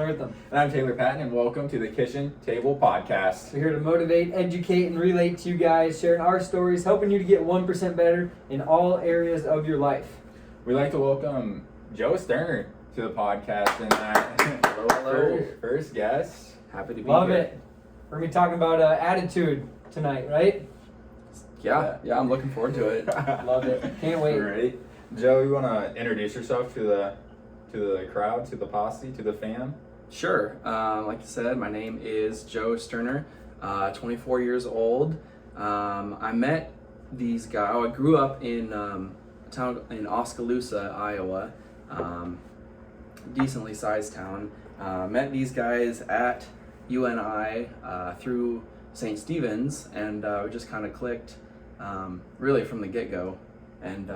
Justin Eartham. And I'm Taylor Patton, and welcome to the Kitchen Table Podcast. We're here to motivate, educate, and relate to you guys, sharing our stories, helping you to get 1% better in all areas of your life. We'd like to welcome Joe Sterner to the podcast, and Hello. First guest. Happy to be Love here. it. We're going to be talking about attitude tonight, right? Yeah, I'm looking forward to it. Love it. Can't wait. Great. Joe, you want to introduce yourself to the crowd, to the posse, to the fam? Sure. Like you said, my name is Joe Sterner, 24 years old. I met these guys. I grew up in a town in Oskaloosa, Iowa, decently sized town. Met these guys at UNI through St. Stephen's, and we just kind of clicked really from the get-go. And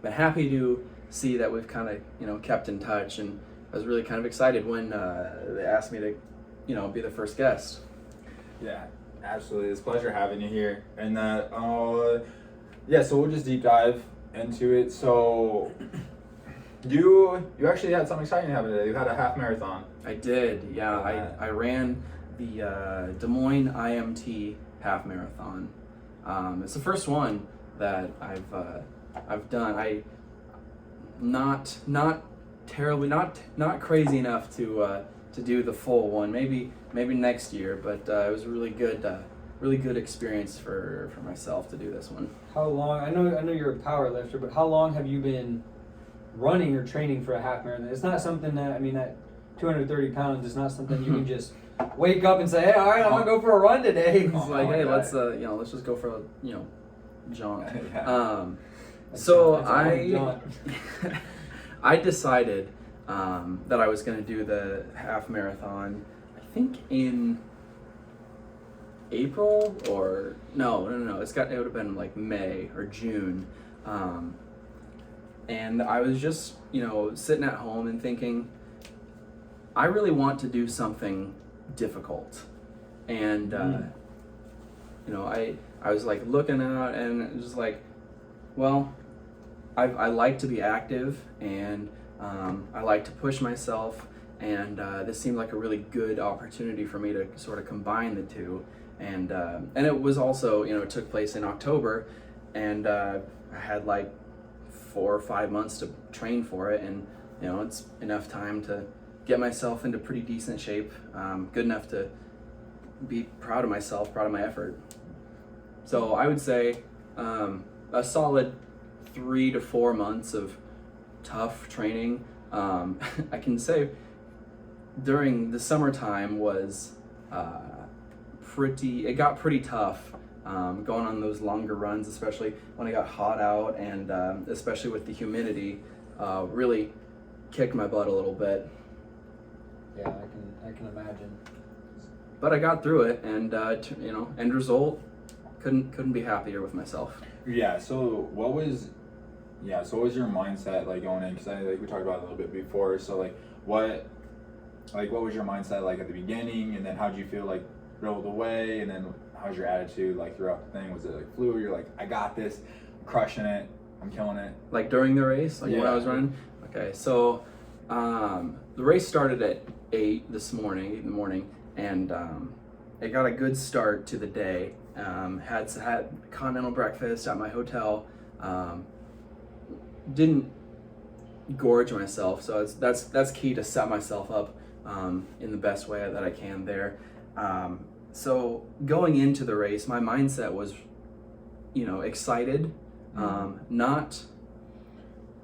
been happy to see that we've kind of kept in touch, and I was really kind of excited when they asked me to be the first guest. Yeah, absolutely. It's a pleasure having you here. And so we'll just deep dive into it. So you actually had something exciting happen today. You had a half marathon. I did, yeah. I ran the Des Moines IMT half marathon. It's the first one that I've done. Not terribly, not crazy enough to do the full one. Maybe next year, but it was a really good experience for myself to do this one. How long? I know you're a power lifter, but how long have you been running or training for a half marathon? It's not something that 230 pounds is not something you can just wake up and say, hey, all right, I'm gonna go for a run today. It's like, hey, let's just go for a jaunt. Yeah. So That's I decided that I was going to do the half marathon, I think in April or no. It would have been like May or June. And I was just, sitting at home and thinking, I really want to do something difficult. And, I was like looking out, and it was like, well, I like to be active, and I like to push myself, and this seemed like a really good opportunity for me to sort of combine the two. And it was also, it took place in October, and I had like 4 or 5 months to train for it, and it's enough time to get myself into pretty decent shape, good enough to be proud of myself, proud of my effort. So I would say a solid 3 to 4 months of tough training. I can say during the summertime was it got pretty tough going on those longer runs, especially when it got hot out, and especially with the humidity, really kicked my butt a little bit. Yeah, I can imagine. But I got through it, and end result, couldn't be happier with myself. Yeah. So what was your mindset like going in? Because we talked about it a little bit before. So what was your mindset like at the beginning, and then how did you feel like rolled away, and then how's your attitude like throughout the thing? Was it like fluid? You're like, I got this, I'm crushing it, I'm killing it. Like during the race, when I was running. Okay, so the race started at 8 in the morning, and it got a good start to the day. Had continental breakfast at my hotel. Didn't gorge myself, so that's key to set myself up in the best way that I can there. So going into the race, my mindset was, excited. I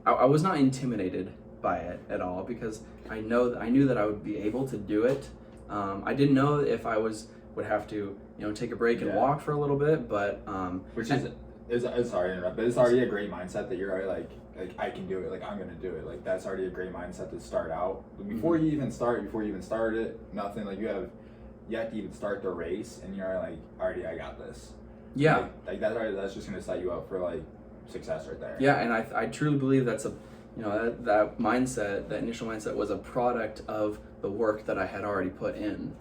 was not intimidated by it at all, because I knew that I would be able to do it. I didn't know if I would have to take a break and walk for a little bit, but it's sorry to interrupt, but it's already a great mindset that you're already like I can do it, like I'm gonna do it. Like that's already a great mindset to start out. Before you even started it, nothing, like you have to even start the race, and you're like, already, I got this. Yeah. Like that's just gonna set you up for like success right there. Yeah, and I truly believe that's that mindset, that initial mindset, was a product of the work that I had already put in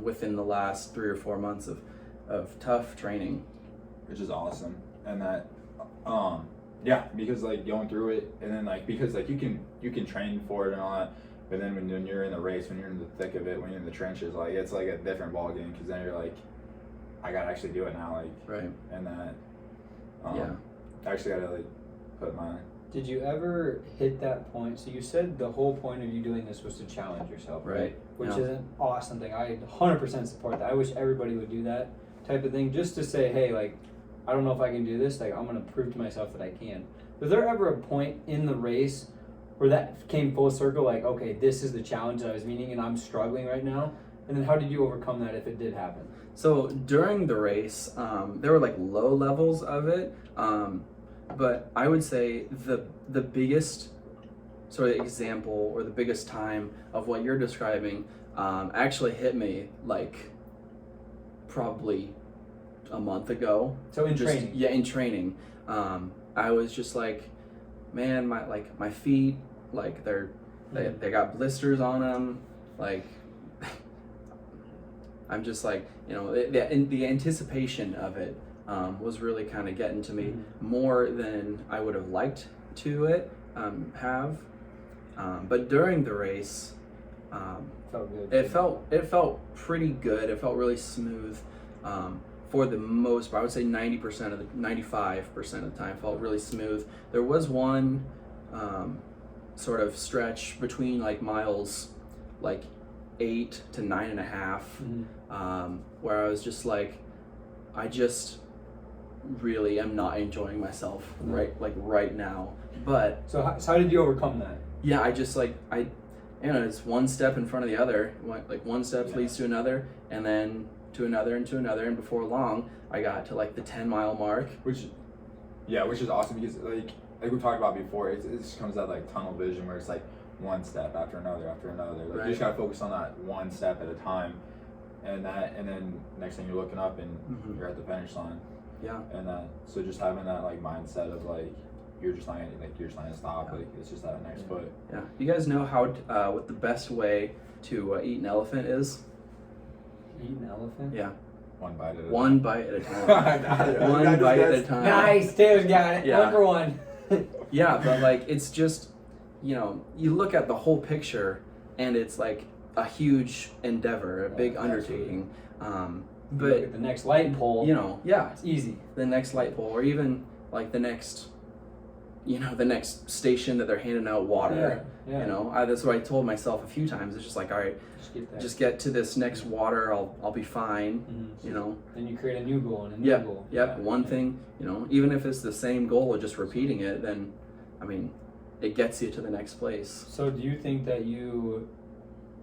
within the last 3 or 4 months of tough training. Which is awesome. And that because like going through it, and then like because like you can train for it and all that, But then when you're in the race, when you're in the thick of it, when you're in the trenches, like it's like a different ball game because then you're like, I gotta actually do it now, like Right. and that. Yeah. I actually gotta like put my. Did you ever hit that point? So you said the whole point of you doing this was to challenge yourself, Right. Which Yeah. is an awesome thing. I 100% support that. I wish everybody would do that type of thing, just to say, hey, like, I don't know if I can do this. Like, I'm gonna prove to myself that I can. Was there ever a point in the race where that came full circle? Like, okay, this is the challenge that I was meeting, and I'm struggling right now. And then how did you overcome that if it did happen? So during the race, there were like low levels of it, but I would say the biggest sort of example or the biggest time of what you're describing actually hit me like probably a month ago. So in training? Yeah, in training. I was just like, man, my feet, like they got blisters on them, like. I'm just like, you know, the anticipation of it was really kind of getting to me more than I would have liked to have. But during the race, Felt good. it felt pretty good. It felt really smooth. For the most part, I would say 95% of the time felt really smooth. There was one sort of stretch between like miles, like 8 to 9.5, where I was just like, I just really am not enjoying myself right now. But So how did you overcome that? yeah, I just like it's one step in front of the other. Like one step leads to another, and then to another and to another, and before long, I got to like the 10-mile mark. Which is awesome because like we talked about before, it just comes that like tunnel vision where it's like one step after another after another. Like you just gotta focus on that one step at a time, and then next thing you're looking up and you're at the finish line. Yeah. And so just having that like mindset of like you're just not gonna stop. Like it's just that next foot. Yeah. You guys know how what the best way to eat an elephant is? Eat an elephant? Yeah. One bite at a time. One bite at a time. One bite at a time. Nice, Taylor's got it. Yeah. 1 for 1. Yeah, but like it's just, you know, you look at the whole picture and it's like a huge endeavor, a big undertaking. But look at the next light pole. You know, yeah, It's easy. the next light pole, or even like the next station that they're handing out water. Yeah. You know, that's what I told myself a few times. It's just like, all right, just get to this next water. I'll be fine. You know. Then you create a new goal and a new goal. Yep. One thing, you know, even if it's the same goal of just repeating it, then, I mean, it gets you to the next place. So do you think that you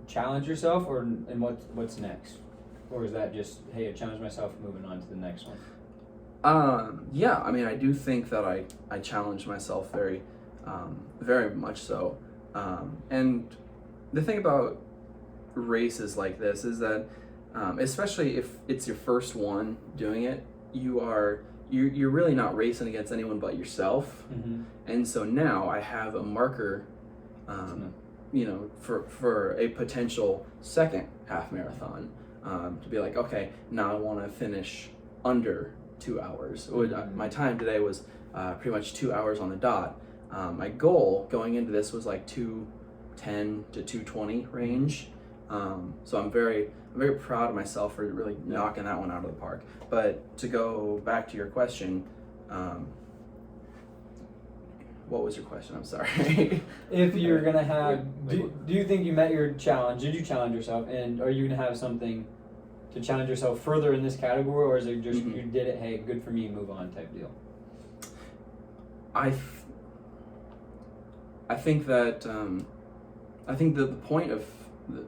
challenge yourself, and what's next? Or is that just, hey, I challenged myself, moving on to the next one? Yeah, I mean, I do think that I challenge myself very much so. And the thing about races like this is that, especially if it's your first one doing it, you're really not racing against anyone but yourself. And so now I have a marker, you know, for a potential second half marathon, to be like, okay, now I want to finish under 2 hours. My time today was pretty much 2 hours on the dot. My goal going into this was like 2:10 to 2:20 range. So I'm very proud of myself for really knocking that one out of the park. But to go back to your question, what was your question? I'm sorry. If you're gonna have, do you think you met your challenge? Did you challenge yourself, and are you gonna have something to challenge yourself further in this category, or is it just you did it, hey, good for me, move on type deal? I think that I think that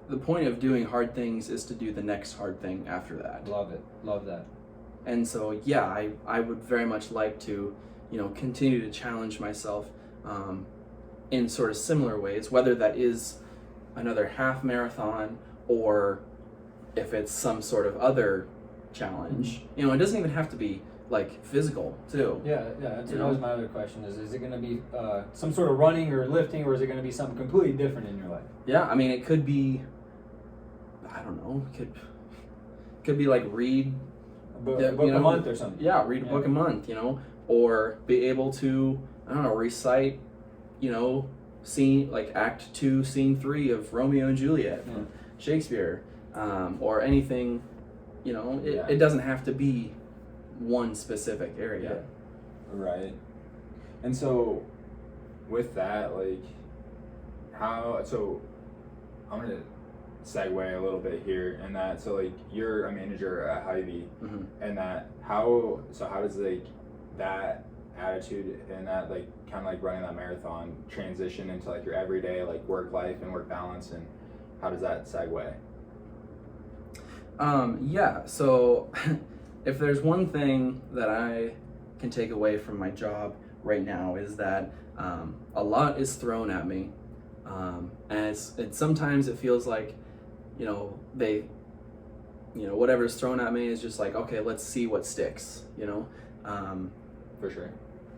the point of doing hard things is to do the next hard thing after that. Love it, love that. And so yeah, I would very much like to, you know, continue to challenge myself in sort of similar ways, whether that is another half marathon or if it's some sort of other challenge. You know, it doesn't even have to be like physical too. Yeah, that was my other question. Is it going to be some sort of running or lifting, or is it going to be something completely different in your life? Yeah, I mean, it could be, I don't know, could be like read A book a month or something. Yeah, read a book a month, you know, or be able to, I don't know, recite, you know, scene, like Act 2, Scene 3 of Romeo and Juliet from Shakespeare, or anything. You know, it doesn't have to be one specific area. Right. And so, with that, like, so I'm going to segue a little bit here in that, so, like, you're a manager at Hy-Vee, and that, how does, like, that attitude and that, like, kind of like running that marathon transition into, like, your everyday, like, work life and work balance, and how does that segue? So if there's one thing that I can take away from my job right now is that a lot is thrown at me, and sometimes it feels like, you know, whatever's thrown at me is just like, okay, let's see what sticks, you know. For sure.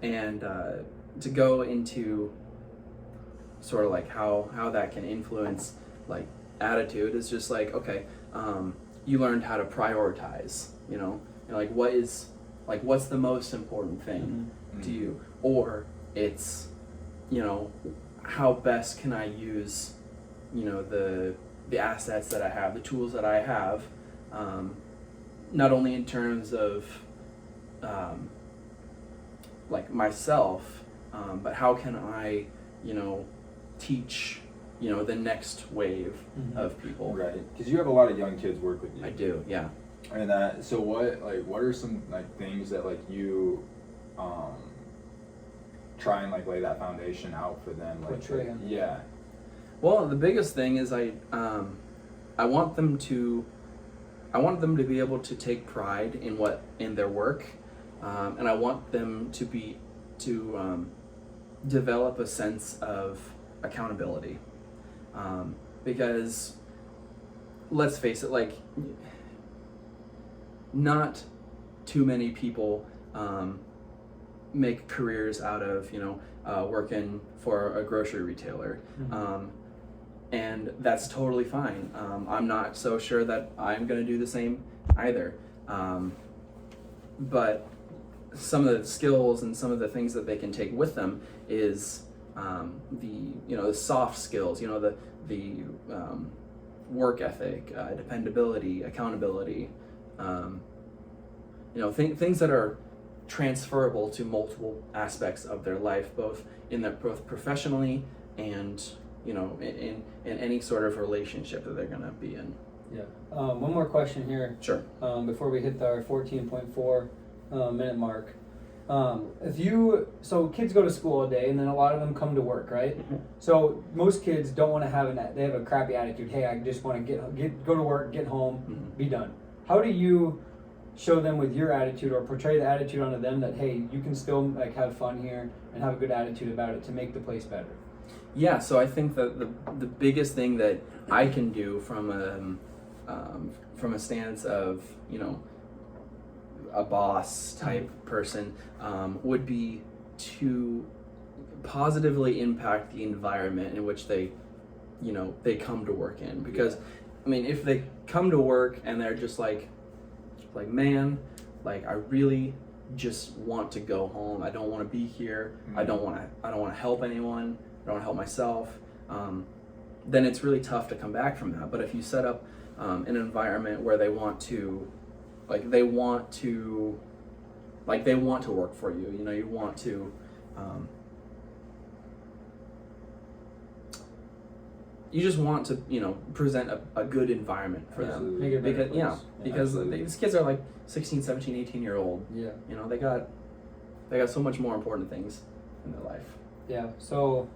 And to go into sort of like how that can influence like attitude is just like, okay, you learned how to prioritize, you know, like what's the most important thing to you, or it's, you know, how best can I use, you know, the assets that I have, the tools that I have, not only in terms of like myself, but how can I, you know, teach, you know, the next wave of people. Right, because you have a lot of young kids work with you. I do, yeah. And that, so what are some like things that like you try and like lay that foundation out for them, like Portray. Yeah. Well, the biggest thing is I want them to be able to take pride in their work, and I want them to develop a sense of accountability, because let's face it, like, not too many people make careers out of, you know, working for a grocery retailer. And that's totally fine. I'm not so sure that I'm going to do the same either. But some of the skills and some of the things that they can take with them is the soft skills, you know, the work ethic, dependability, accountability, you know, things that are transferable to multiple aspects of their life, both professionally and, you know, in any sort of relationship that they're gonna be in. Yeah. One more question here. Sure. Before we hit our 14.4 minute mark. So kids go to school all day, and then a lot of them come to work, right? So most kids don't want to they have a crappy attitude. Hey, I just want to go to work, get home, be done. How do you show them with your attitude, or portray the attitude onto them that, hey, you can still like have fun here and have a good attitude about it to make the place better? Yeah, so I think that the biggest thing that I can do from a stance of, you know, a boss type person would be to positively impact the environment in which they come to work in. Because I mean, if they come to work and they're just like, man, like, I really just want to go home. I don't want to be here. I don't want to help anyone. I don't want to help myself. Then it's really tough to come back from that. But if you set up an environment where they want to work for you, you know, you want to, you just want to, you know, present a good environment for them. Make it a better Because, place. because these kids are like 16, 17, 18-year-old. Yeah. You know, they got so much more important things in their life. Yeah. So,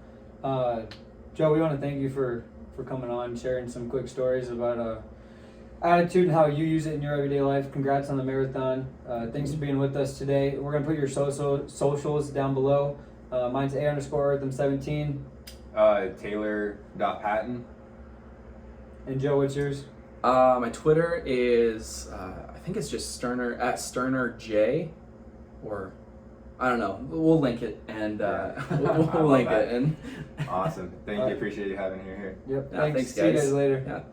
Joe, we want to thank you for coming on, sharing some quick stories about attitude and how you use it in your everyday life. Congrats on the marathon. Thanks for being with us today. We're going to put your socials down below. Mine's A_Eartham17. Taylor.Patton. And Joe, what's yours? My Twitter is, I think it's just Sterner, @SternerJ, or I don't know. We'll link it, and we'll link it. And Awesome. Thank you. Appreciate you having you here. Yep. Yeah, Thanks. thanks, See you guys. guys later. Yeah.